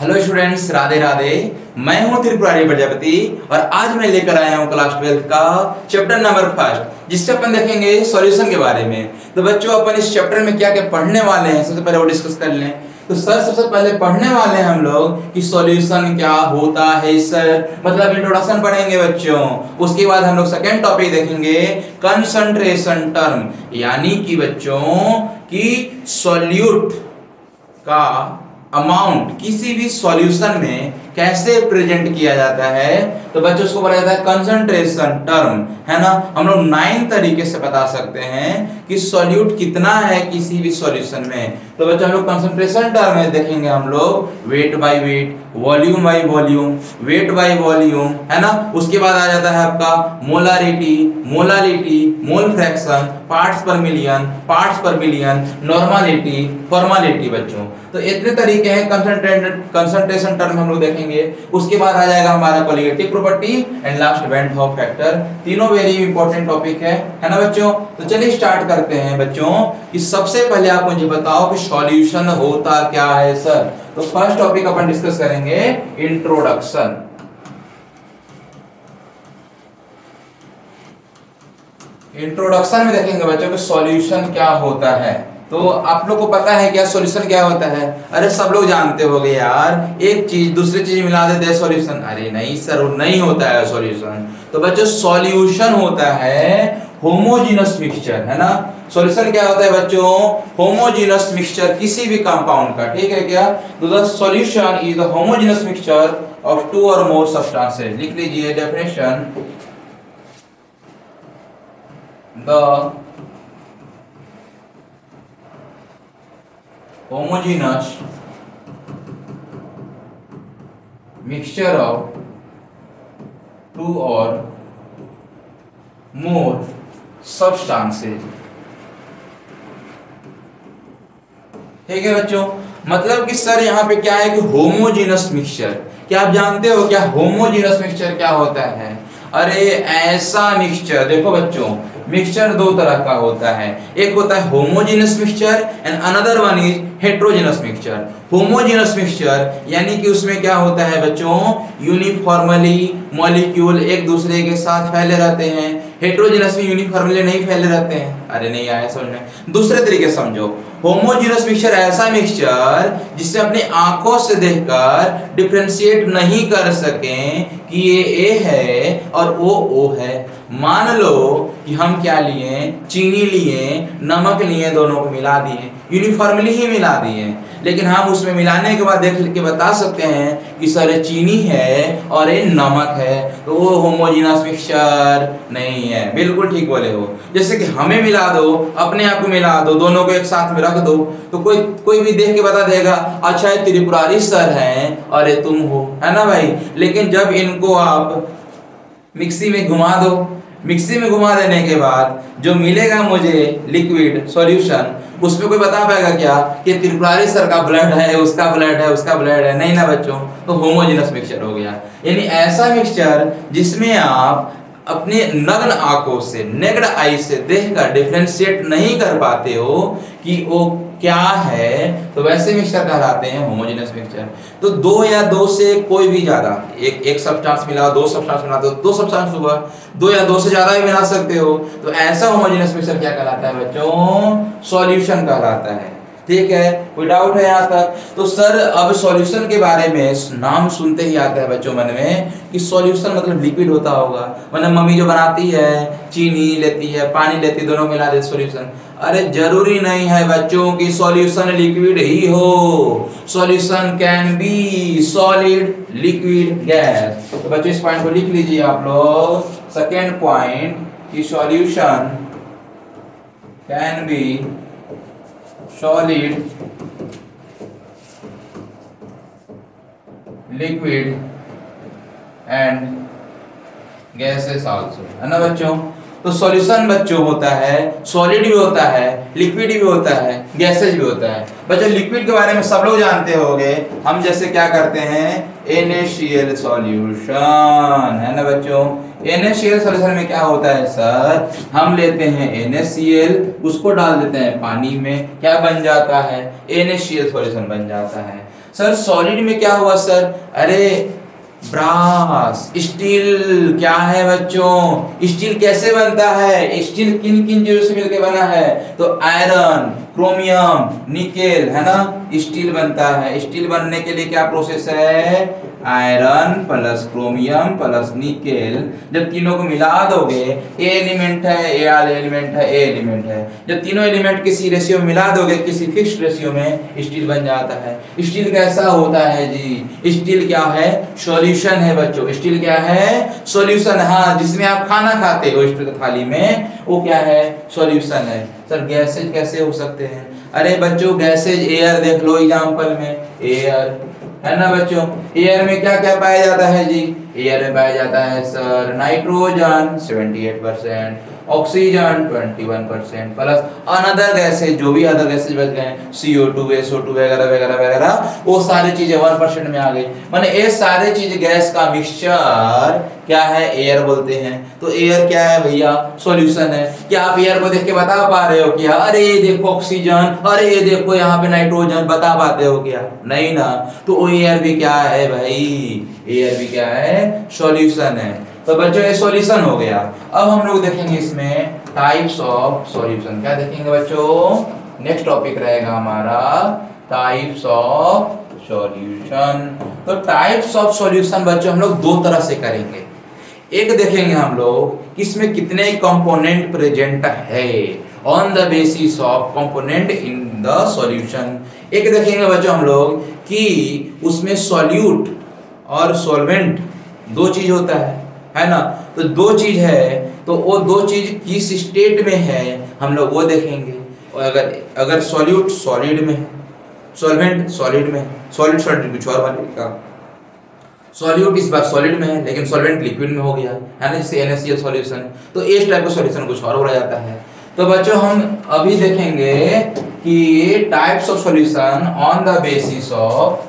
Hello students, Radhe Radhe. मैं हूं त्रिपुरारी प्रजापति और आज मैं लेकर आया हूं क्लास 12 का चैप्टर नंबर फर्स्ट, जिससे अपन देखेंगे सॉल्यूशन के बारे में। तो बच्चों, अपन इस चैप्टर में क्या क्या पढ़ने वाले हैं सबसे पहले वो डिस्कस कर लें। तो सर सबसे पहले पढ़ने वाले हैं हम लोग कि सॉल्यूशन क्या होता है सर, मतलब इंट्रोडक्शन पढ़ेंगे बच्चों। उसके बाद हम लोग सेकेंड टॉपिक देखेंगे कंसंट्रेशन टर्म, यानी कि बच्चों कि सॉल्यूट का अमाउंट किसी भी सॉल्यूशन में कैसे प्रेजेंट किया जाता है। तो बच्चों उसको बोला जाता है कंसंट्रेशन टर्म, है ना। हम लोग 9 तरीके से बता सकते हैं कि सॉल्यूट कितना है किसी भी सॉल्यूशन में। तो बच्चों हम लोग कंसंट्रेशन टर्म में देखेंगे हम लोग weight by weight, volume by volume, weight by volume, है ना। उसके बाद आ जाता है आपका molarity, molality, mole fraction, parts पर मिलियन, पार्ट्स पर मिलियन, नॉर्मलिटी, फॉर्मेलिटी। बच्चों तो इतने तरीके हैं कंसंट्रेशन टर्म हम लोग देखेंगे। उसके बाद आ जाएगा हमारा colligative property and last when half factor. तीनों वेरी इंपॉर्टेंट टॉपिक है ना बच्चों। तो चलिए स्टार्ट करते हैं बच्चों कि सबसे पहले आप मुझे बताओ कि सॉल्यूशन होता क्या है सर। तो फर्स्ट टॉपिक अपन डिस्कस करेंगे इंट्रोडक्शन। इंट्रोडक्शन में देखेंगे बच्चों कि सॉल्यूशन क्या होता है। तो आप लोग को पता है क्या सॉल्यूशन क्या होता है? अरे सब लोग जानते होंगे यार, एक चीज दूसरी चीज मिला देते हैं सॉल्यूशन। अरे नहीं सर, वो नहीं होता है सॉल्यूशन। तो बच्चों सॉल्यूशन होता है होमोजेनस मिक्सचर, है ना। सॉल्यूशन क्या होता है बच्चों? होमोजेनस मिक्सचर किसी भी कंपाउंड का, ठीक है क्या। तो the solution is the homogeneous mixture of two और मोर सब्सटेंसेस। लिख लीजिए definition, the homogeneous mixture of two or more substances। ठीक है बच्चों, मतलब कि सर यहाँ पे क्या है कि होमोजेनस मिक्सचर। क्या आप जानते हो क्या होमोजेनस मिक्सचर क्या होता है? अरे ऐसा मिक्सचर, देखो बच्चों मिक्सचर दो तरह का होता है, एक होता है homogeneous mixture and another one is heterogeneous mixture. Homogeneous mixture यानी कि उसमें क्या होता है बच्चों, यूनिफॉर्मली मॉलिक्यूल एक दूसरे के साथ फैले रहते हैं। हेट्रोजेनस में यूनिफॉर्मली नहीं फैले रहते हैं। अरे नहीं आया समझ में, दूसरे तरीके से समझो। होमोजेनस मिक्सचर ऐसा मिक्सचर जिससे अपनी आंखों से देखकर डिफरेंशिएट नहीं कर सकें कि ये ए है और वो ओ है। मान लो कि हम क्या लिए, चीनी लिए, नमक लिए, दोनों को मिला दिए, यूनिफॉर्मली ही मिला दिए, लेकिन हम उसमें मिलाने के बाद देख के बता सकते हैं कि सर ये चीनी है और ये नमक है। तो वो होमोजेनस मिक्सचर नहीं है। बिल्कुल ठीक बोले हो। जैसे कि हमें मिला दो, अपने आप को मिला दो, दोनों को एक साथ में रख दो, तो कोई भी देख के बता देगा अच्छा ये त्रिपुरारी सर हैं और ये तुम हो, है ना भाई। लेकिन जब इनको आप मिक्सी में घुमा दो, मिक्सी में घुमा देने के बाद जो मिलेगा मुझे लिक्विड सॉल्यूशन, उसमें कोई बता पाएगा क्या कि त्रिपुरारी सर का ब्लड है, उसका ब्लड है, उसका ब्लड है? नहीं ना बच्चों। तो होमोजेनस मिक्सचर हो गया, यानी ऐसा मिक्सचर जिसमें आप अपने नग्न आंखों से, नेक्ड आई से देखकर डिफरेंशिएट नहीं कर पाते हो कि वो क्या है, तो वैसे मिक्सचर कहलाते हैं होमोजेनस मिक्सचर। तो दो या दो से कोई भी ज्यादा, एक सब्सटेंस मिला, दो सब्सटेंस मिला, दो सब्सटेंस हुआ, दो या दो से ज्यादा भी मिला सकते हो। तो ऐसा होमोजेनस मिक्सचर क्या कहलाता है बच्चों? सॉल्यूशन कहलाता है। ठीक है, कोई डाउट है यहाँ तक? तो सर अब सॉल्यूशन के बारे में नाम सुनते ही आता है बच्चों मन में कि सॉल्यूशन मतलब लिक्विड होता होगा। मतलब मम्मी जो बनाती है, चीनी लेती है, पानी लेती है, दोनों मिला देती सॉल्यूशन। अरे जरूरी नहीं है बच्चों कि सॉल्यूशन लिक्विड ही हो। Solution can be solid, liquid, gas. तो बच्चों इस पॉइंट को लिख लीजिए आप लोग। सेकेंड पॉइंट कि solution can be solid, liquid and gases also, है ना बच्चों। तो सॉल्यूशन बच्चों होता है सॉलिड भी होता है, लिक्विड भी होता है, गैसेज भी होता है। बच्चों लिक्विड के बारे में सब लोग जानते होंगे, हम जैसे क्या करते हैं NaCl सॉल्यूशन, है ना बच्चों। NaCl सॉल्यूशन में क्या होता है सर, हम लेते हैं NaCl, उसको डाल देते हैं पानी में, क्या बन जाता है, NaCl सॉल्यूशन बन जाता है। सर सॉलिड में क्या हुआ सर, अरे ब्रास स्टील, क्या है बच्चों, स्टील कैसे बनता है, स्टील किन किन चीजों से मिलकर बना है, तो आयरन, क्रोमियम, निकेल, है ना, स्टील बनता है। स्टील बनने के लिए क्या प्रोसेस है, iron plus chromium plus nickel, जब तीनों को मिला दोगे, ए एलिमेंट है, ए वाला एलिमेंट है, ए एलिमेंट है, जब तीनों एलिमेंट किसी रेशियो में मिला दोगे, किसी फिक्स्ड रेशियो में, स्टील बन जाता है। स्टील कैसा होता है जी, स्टील क्या है, सॉल्यूशन है बच्चों। स्टील क्या है, सॉल्यूशन। हाँ, जिसमें आप खाना खाते हो स्टील की थाली में, वो क्या है, सॉल्यूशन है। सर गैसेज कैसे हो सकते हैं, अरे बच्चों गैसेज, एयर देख लो एग्जांपल में, एयर है ना बच्चों। एयर में क्या क्या पाया जाता है जी, एयर में पाया जाता है sir nitrogen 78%, oxygen 21% plus another gases, जो भी अदर गैसेज बच गए, CO2, SO2 वगैरह वगैरह वगैरह, वो सारी चीजें 1% में आ गई। माने ये सारे चीज गैस का मिक्सचर क्या है, एयर बोलते हैं। तो एयर क्या है भैया, सॉल्यूशन है। क्या आप एयर को देख के बता पा रहे हो क्या, अरे ये देखो ऑक्सीजन, अरे ये देखो यहाँ पे नाइट्रोजन, बता पाते हो क्या, नहीं ना। तो एयर भी क्या है भाई, एयर भी क्या है, सॉल्यूशन है। तो बच्चों ये सॉल्यूशन हो गया। अब हम लोग देखेंगे इसमें टाइप्स ऑफ सॉल्यूशन, क्या देखेंगे बच्चों, नेक्स्ट टॉपिक रहेगा हमारा टाइप्स ऑफ सॉल्यूशन। तो टाइप्स ऑफ सॉल्यूशन बच्चों हम लोग दो तरह से करेंगे। एक देखेंगे हम लोग कि इसमें कितने कंपोनेंट प्रेजेंट है, on the basis of component in the solution. एक देखेंगे बच्चों हम लोग कि उसमें सॉल्यूट और सॉल्वेंट दो चीज होता है ना। तो दो चीज है, तो वो दो चीज किस स्टेट में है हम लोग वो देखेंगे। और अगर सॉल्यूट सॉलिड में है, सॉल्वेंट सॉलिड में, सॉलिड सॉलिड कुछ और बनेगा, सॉल्यूट इस बार सॉलिड में है लेकिन सॉल्वेंट लिक्विड में हो गया है ना, जैसे NaCl सॉल्यूशन। तो इस टाइप का सॉल्यूशन कुछ और हो जाता है। तो बच्चों हम अभी देखेंगे कि types of solution on the basis of,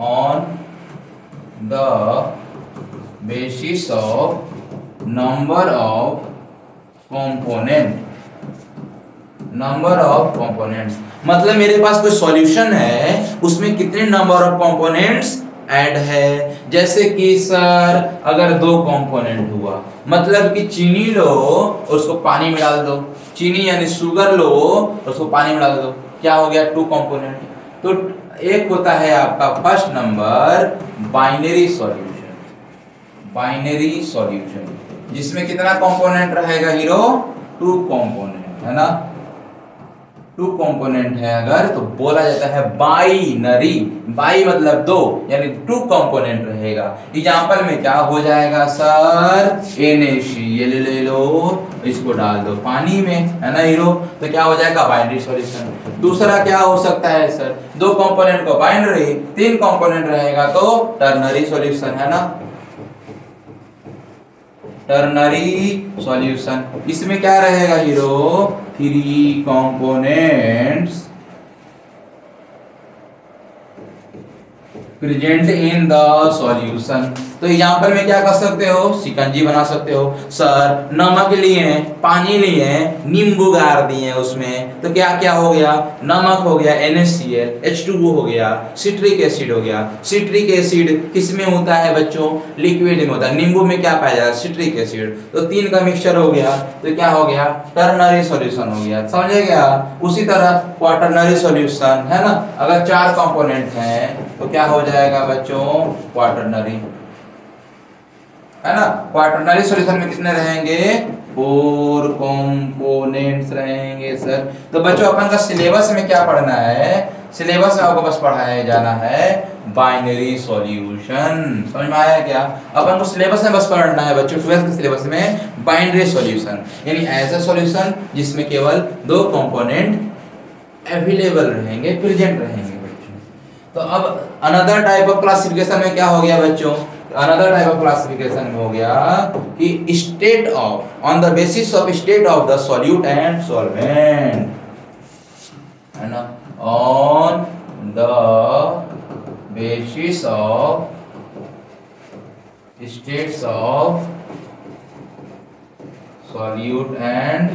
on the basis of number of components। मतलब मेरे पास कोई सॉल्यूशन है, उसमें कितने नंबर ऑफ कंपोनेंट्स ऐड है। जैसे कि सर अगर दो कंपोनेंट हुआ, मतलब कि चीनी लो उसको पानी में डाल दो, चीनी यानी शुगर लो उसको पानी में डाल दो, क्या हो गया, टू कंपोनेंट। तो एक होता है आपका first number binary solution, binary solution जिसमें कितना कंपोनेंट रहेगा हीरो, टू कंपोनेंट, है ना, टू कंपोनेंट है अगर तो बोला जाता है बाइनरी। बाई मतलब दो, यानी टू कंपोनेंट रहेगा। एग्जांपल में क्या हो जाएगा सर, NaCl ले लो, इसको डाल दो पानी में, है ना हीरो, तो क्या हो जाएगा, बाइनरी सॉल्यूशन। दूसरा क्या हो सकता है सर, दो कंपोनेंट को बाइनरी, तीन कंपोनेंट रहेगा तो टर्नरी सॉल्यूशन, है ना, टर्नरी सॉल्यूशन। इसमें क्या रहेगा hero, three components present in the solution. तो एग्जांपल में क्या कर सकते हो, शिकंजी बना सकते हो। सर नमक लिए, पानी लिए, नींबू गार दिए उसमें, तो क्या क्या हो गया, नमक हो गया NaCl, H2O हो गया, सिट्रिक एसिड हो गया। सिट्रिक एसिड किस में होता है बच्चों, लिक्विड में होता है। नींबू में क्या पाया जाता है, सिट्रिक एसिड। तो तीन का मिक्सचर हो गया, तो क्या हो गया, टर्नरी सॉल्यूशन हो गया, समझे क्या। उसी तरह क्वाटरनरी सॉल्यूशन, है ना, अगर चार कंपोनेंट हैं तो क्या हो जाएगा बच्चों, क्वाटरनरी, है ना। क्वाटरनरी सॉल्यूशन में कितने रहेंगे, फोर कंपोनेंट्स रहेंगे सर। तो बच्चों अपन का सिलेबस में क्या पढ़ना है, सिलेबस में आपको बस पढ़ाया जाना है बाइनरी सॉल्यूशन, समझ में आया क्या। अपन को सिलेबस में बस पढ़ना है बच्चों, 12th के सिलेबस में बाइनरी सॉल्यूशन, यानी ऐसा सॉल्यूशन जिसमें केवल दो कंपोनेंट अवेलेबल रहेंगे, प्रेजेंट रहेंगे बच्चों। तो अब अनदर टाइप ऑफ क्लासिफिकेशन में क्या हो गया बच्चों, अनदर टाइप ऑफ क्लासिफिकेशन में हो गया कि state of, on the basis of state of the solute and solvent, है ना, on the basis of states of solute and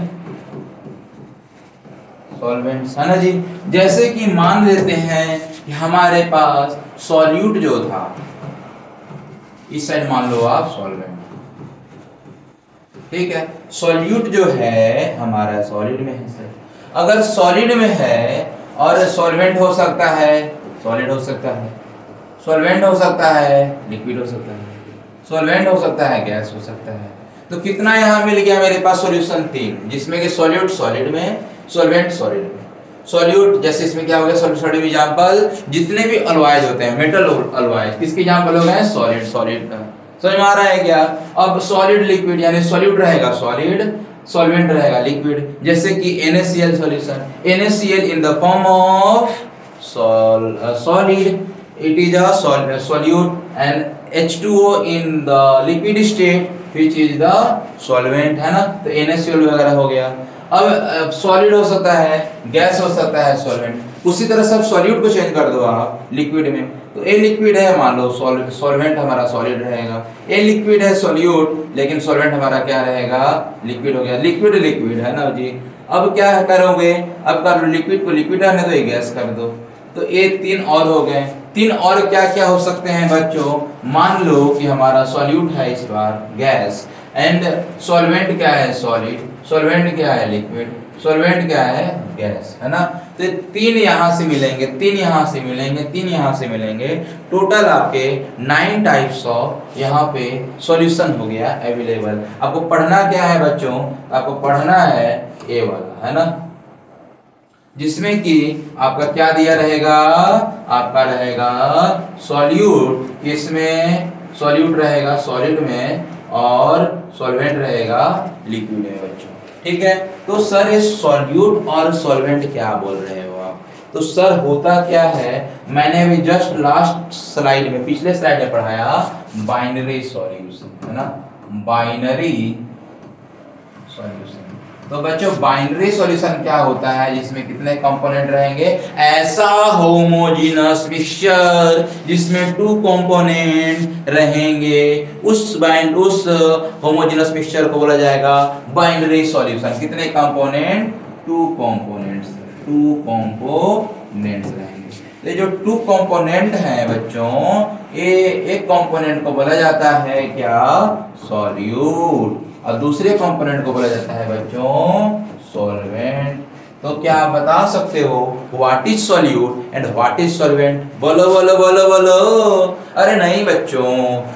solvents, है ना जी। जैसे कि मान लेते हैं कि हमारे पास सॉल्यूट जो था, इस साइड मान लो आप सॉल्वेंट, ठीक है। सॉल्यूट जो है हमारा सॉलिड में है सर। अगर सॉलिड में है और सॉल्वेंट हो सकता है, सॉलिड हो सकता है, सॉल्वेंट हो सकता है, लिक्विड हो सकता है, सॉल्वेंट हो सकता है, गैस हो सकता है। तो कितना यहाँ मिल गया मेरे पास सॉल्यूशन 3, जिसमें कि सॉल्यूट सॉलिड में, सॉल्वेंट सॉलिड में। सॉल्यूट जैसे इसमें क्या हो गया, सॉल्यूट एग्जांपल जितने भी अलॉयज होते हैं, मेटल अलॉयज, किसके एग्जांपल हो गए, सॉलिड, सॉलिड का। समझ में आ रहा है क्या। अब सॉलिड लिक्विड, यानी सॉल्यूट रहेगा सॉलिड, सॉल्वेंट रहेगा लिक्विड। जैसे कि NaCl solution, NaCl in the form of solid, it is a solute, and H2O in the liquid state which is the solvent, है ना। तो NaCl वगैरह हो गया। अब सॉलिड हो सकता है, गैस हो सकता है, सॉल्वेंट। उसी तरह सब सॉल्यूट को चेंज कर दो आप लिक्विड में, तो ए लिक्विड है, मान लो सॉल्वेंट हमारा सॉलिड रहेगा, ए लिक्विड है सॉल्यूट, लेकिन सॉल्वेंट हमारा क्या रहेगा, लिक्विड हो गया। लिक्विड लिक्विड है ना जी। अब क्या करोगे, अब कर लो लिक्विड को लिक्विड रहने दो, ये गैस कर दो, तो ये 3 और हो गए। 3 और क्या क्या हो सकते हैं बच्चों, मान लो कि हमारा सॉल्यूट है इस बार गैस, एंड सॉल्वेंट क्या है, सॉलिड, सॉल्वेंट क्या है, लिक्विड, सॉल्वेंट क्या है, गैस, है ना। तो 3 यहाँ से मिलेंगे, 3 यहाँ से मिलेंगे, 3 यहाँ से मिलेंगे, टोटल आपके 9 टाइप्स ऑफ यहाँ पे सॉल्यूशन हो गया अवेलेबल। आपको पढ़ना क्या है बच्चों, आपको पढ़ना है ए वाला, है ना, जिसमें कि आपका क्या दिया रहेगा, आपका रहेगा सॉल्यूट, इसमें सॉल्यूट रहेगा सॉलिड में, और सॉल्वेंट रहेगा लिक्विड में बच्चों, ठीक है। तो सर ये सॉल्यूट और सॉल्वेंट क्या बोल रहे हो आप, तो सर होता क्या है, मैंने अभी जस्ट लास्ट स्लाइड में, पिछले स्लाइड में पढ़ाया बाइनरी सॉल्यूशन, है ना, बाइनरी सॉल्यूशन। तो बच्चों बाइनरी सॉल्यूशन क्या होता है, जिसमें कितने कंपोनेंट रहेंगे, ऐसा होमोजेनस मिक्सचर जिसमें 2 कंपोनेंट रहेंगे, उस होमोजेनस मिक्सचर को बोला जाएगा बाइनरी सॉल्यूशन। कितने कंपोनेंट, 2 कंपोनेंट्स, 2 कंपोनेंट्स रहेंगे। ये जो 2 कंपोनेंट हैं बच्चों, ये एक कंपोनेंट को बोला जाता है क्या, सॉल्यूट, और दूसरे कंपोनेंट को बोला जाता है बच्चों सॉल्वेंट। तो क्या आप बता सकते हो what is solute and what is solvent, बोलो बोलो बोलो बोलो। अरे नहीं बच्चों,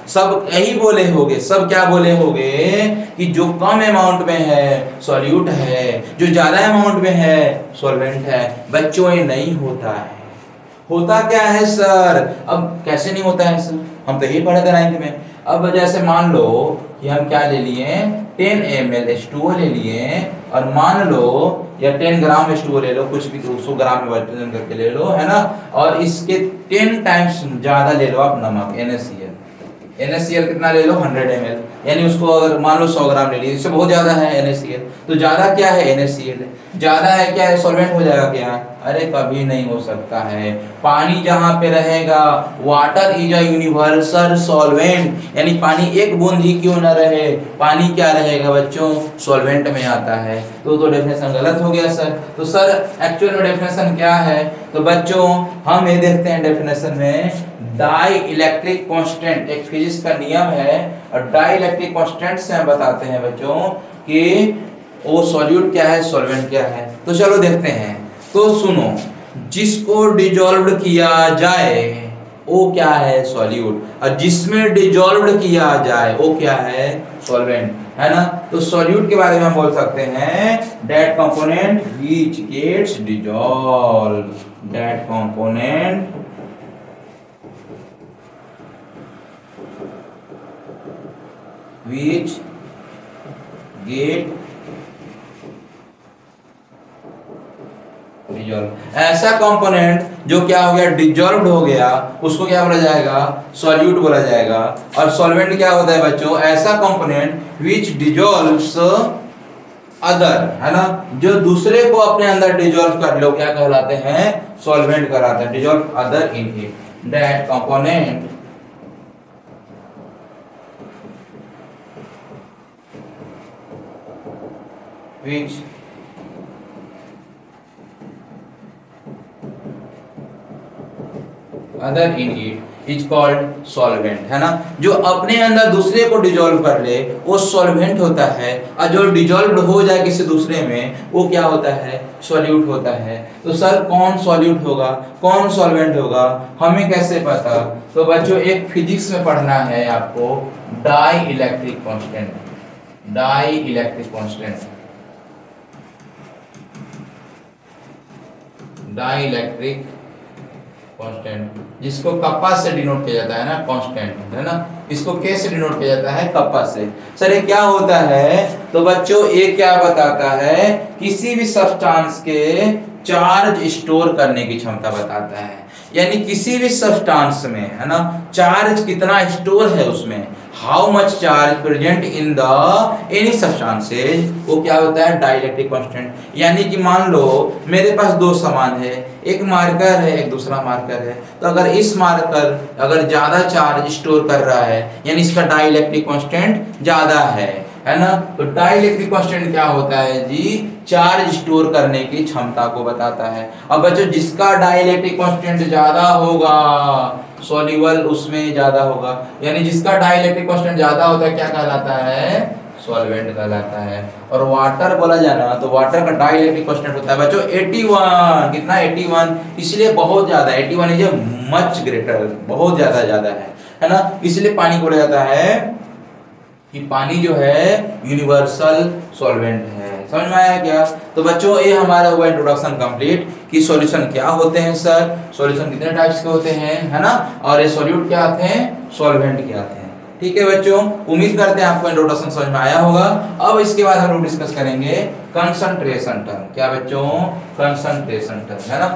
सब यही बोले होगे, सब क्या बोले होगे कि जो कम अमाउंट में है सॉल्यूट है, जो ज्यादा अमाउंट में है सॉल्वेंट है। बच्चों ये नहीं होता है। होता क्या है सर, अब कैसे नहीं होता है सर, हम तो यही पढ़े थे 9th में। अब जैसे मान लो कि हम क्या ले लिए, 10 ml H2O ले लिए, और मान लो या 10 ग्राम H2O ले लो, कुछ भी 200 ग्राम में वर्तन करके ले लो, है ना, और इसके 10 टाइम्स ज्यादा ले लो आप नमक NaCl। NaCl कितना ले लो, 100 ml, यानी उसको अगर मान लो 100 ग्राम ले लिए, इससे बहुत ज्यादा है NaCl, तो ज्यादा क्या है NaCl, ज्यादा है क्या है, सॉल्वेंट हो जाएगा क्या, अरे कभी नहीं हो सकता है। पानी जहां पे रहेगा, water is a universal solvent, यानी पानी एक बूंद ही क्यों ना रहे, पानी क्या रहेगा बच्चों, सॉल्वेंट में आता है। तो डेफिनेशन गलत हो गया सर। तो सर एक्चुअल में डेफिनेशन क्या है, तो बच्चों हम ये देखते हैं डेफिनेशन में, डाई इलेक्ट्रिक कांस्टेंट, एक फिजिक्स का नियम है, और डाई इलेक्ट्रिक कांस्टेंट से हम बताते हैं बच्चों कि वो सॉल्यूट क्या है, सॉल्वेंट क्या है। तो चलो देखते हैं। तो सुनो, जिसको डिजॉल्व किया जाए वो क्या है, सॉल्यूट, और जिसमें डिजॉल्व किया जाए वो क्या है, सॉल्वेंट, है ना। तो सॉल्यूट के बारे में हम बोल सकते हैं that component which gets dissolve, that component which get dissolve. ऐसा कंपोनेंट जो क्या हो गया, डिजॉल्व्ड हो गया, उसको क्या बोला जाएगा, सॉल्यूट बोला जाएगा। और सॉल्वेंट क्या होता है बच्चों, ऐसा कंपोनेंट व्हिच डिजॉल्व्स अदर, है ना, जो दूसरे को अपने अंदर डिजॉल्व कर लो, क्या कहलाते हैं, सॉल्वेंट कहलाते हैं, dissolve other in it, that component which other in it is called solvent, है ना। जो अपने अंदर दूसरे को डिजोल्व कर ले वो सॉल्वेंट होता है, और जो डिजोल्व हो जाए किसी दूसरे में वो क्या होता है, सॉल्यूट होता है। तो सर कौन सॉल्यूट होगा, कौन सॉल्वेंट होगा, हमें कैसे पता। तो बच्चों एक फिजिक्स में पढ़ना है आपको, dielectric constant, dielectric constant, dielectric constant, जिसको कप्पा से डिनोट किया जाता है ना, कांस्टेंट है ना, इसको के से डिनोट किया जाता है, कप्पा से। सर ये क्या होता है, तो बच्चों ये क्या बताता है, किसी भी सब्सटेंस के चार्ज स्टोर करने की क्षमता बताता है। यानी किसी भी सब्सटेंस में, है ना, चार्ज कितना स्टोर है उसमें, how much charge present in the any substances, वो क्या होता है, डाइलेक्ट्रिक कांस्टेंट। यानी कि मान लो मेरे पास दो सामान है, एक मार्कर है एक दूसरा मार्कर है, तो अगर इस मार्कर अगर ज्यादा चार्ज स्टोर कर रहा है यानी इसका डाइलेक्ट्रिक कांस्टेंट ज्यादा है ना। तो डाइलेक्ट्रिक कांस्टेंट क्या होता है जी, चार्ज स्टोर करने की क्षमता को बताता है। अब बच्चों जिसका डाइलेक्ट्रिक कांस्टेंट ज्यादा होगा सॉल्युबल उसमें ज्यादा होगा, यानी जिसका डाइलेक्ट्रिक कांस्टेंट ज्यादा होता है क्या कहलाता है, सॉल्वेंट कहलाता है। और वाटर बोला जाए ना तो वाटर का डाइलेक्ट्रिक कांस्टेंट होता है बच्चों 81, कितना 81, इसलिए बहुत ज्यादा, 81 इज मच ग्रेटर, बहुत ज्यादा है ना। इसलिए पानी को बोला जाता है कि पानी जो है यूनिवर्सल सॉल्वेंट है। समझ में आया क्या। तो बच्चों ये हमारा हुआ इंट्रोडक्शन कंप्लीट कि सॉल्यूशन क्या होते हैं सर, सॉल्यूशन कितने टाइप्स के होते हैं, है ना, और ये सॉल्यूट क्या आते हैं, सॉल्वेंट क्या आते हैं। ठीक है बच्चों, उम्मीद करते हैं आपको इंट्रोडक्शन समझ में आया होगा। अब इसके बाद हम लोग डिस्कस करेंगे कंसंट्रेशन टर्म। क्या बच्चों, कंसंट्रेशन टर्म, है ना।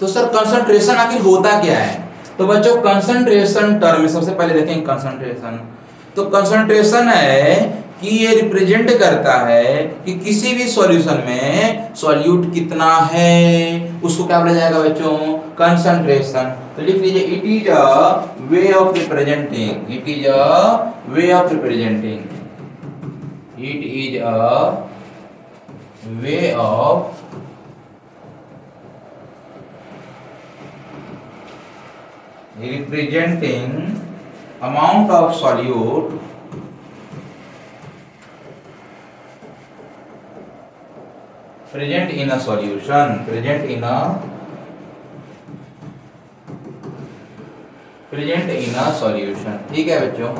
तो सर कंसंट्रेशन आखिर होता क्या है। तो बच्चों कंसंट्रेशन टर्म में सबसे पहले देखेंगे कंसंट्रेशन। तो कंसंट्रेशन है कि ये रिप्रेजेंट करता है कि किसी भी सॉल्यूशन में सॉल्यूट कितना है, उसको क्या बोला जाएगा बच्चों, कंसंट्रेशन। तो लिख लीजिए it is a way of representing, it is a way of representing, it is a way of representing amount of solute present in a solution, present in a solution। ठीक है बच्चों,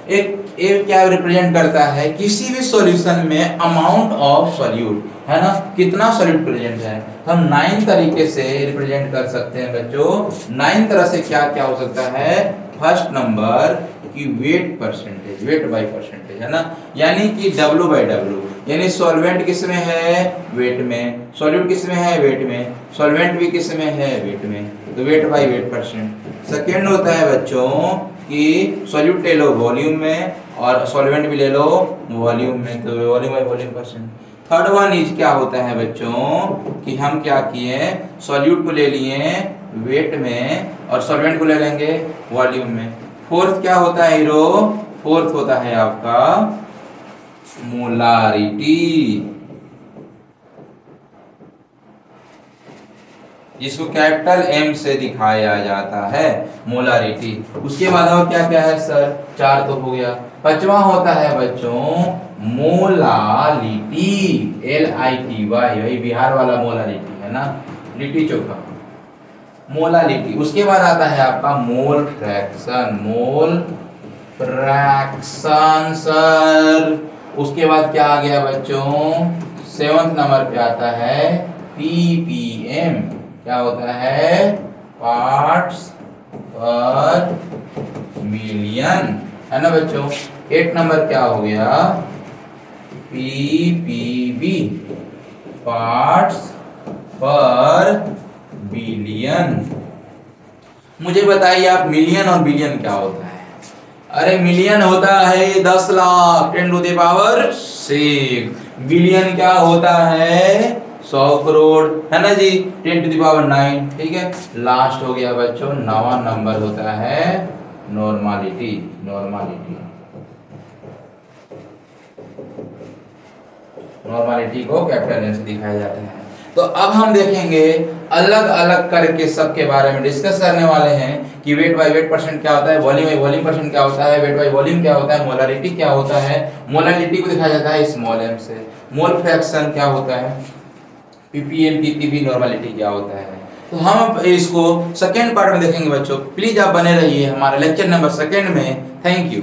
एक क्या रिप्रेजेंट करता है, किसी भी सॉल्यूशन में अमाउंट ऑफ सॉल्यूट, है ना, कितना सॉल्यूट प्रेजेंट है। हम 9 तरीके से रिप्रेजेंट कर सकते हैं बच्चों। 9 तरह से क्या क्या हो सकता है। फर्स्ट नंबर की wait percentage, weight by percentage, है ना, यानी कि W बाय W, यानी सॉल्वेंट किस में है, वेट में, सॉल्यूट किस में है, वेट में, सॉल्वेंट भी किस में है, वेट में, तो weight by weight percent. Second होता है बच्चों कि सॉल्यूट ले लो वॉल्यूम में और सॉल्वेंट भी ले लो वॉल्यूम में, तो volume by volume percent. Third one is क्या होता है बच्चों कि हम क्या किए, सॉल्यूट को ले लिए वेट में और सॉल्वेंट को ले लेंगे वॉल्यूम में। फोर्थ क्या होता है हीरो, फोर्थ होता है आपका मोलारिटी, जिसको कैपिटल M से दिखाया जाता है, मोलारिटी। उसके बाद और क्या क्या है सर, 4 तो हो गया। पांचवा होता है बच्चों मोलालिटी, LITY, वही बिहार वाला मोलालिटी है ना, लिट्टी चोखा, मोलालिटी। उसके बाद आता है आपका mole fraction, mole fraction sir. उसके बाद क्या आ गया बच्चों, 7th नंबर पे आता है ppm, क्या होता है, पार्ट्स पर मिलियन, है ना बच्चों। 8 नंबर क्या हो गया, ppb, पार्ट्स पर बिलियन। मुझे बताइए आप मिलियन और बिलियन क्या होता है। अरे मिलियन होता है 10 lakh 10 to the power 6, billion क्या होता है 100 करोड़, है ना जी, 10⁹, ठीक है। लास्ट हो गया बच्चों 9वां नंबर होता है नॉर्मालिटी। नॉर्मालिटी को कैपिटल एन से दिखाया जाता है। तो अब हम देखेंगे अलग अलग करके सबके बारे में डिस्कस करने वाले हैं कि वेट बाय वेट परसेंट क्या होता है, वॉल्यूम बाय वॉल्यूम परसेंट क्या होता है, वेट बाय वॉल्यूम क्या होता है, मोलारिटी क्या होता है। मोलारिटी को दिखाया जाता है स्मॉल m से। मोल फ्रैक्शन क्या होता है, ppm ppb, नॉर्मालिटी क्या होता है। तो हम इसको सेकेंड पार्ट में देखेंगे बच्चों। प्लीज आप बने रहिए हमारे लेक्चर नंबर 2 में। Thank you.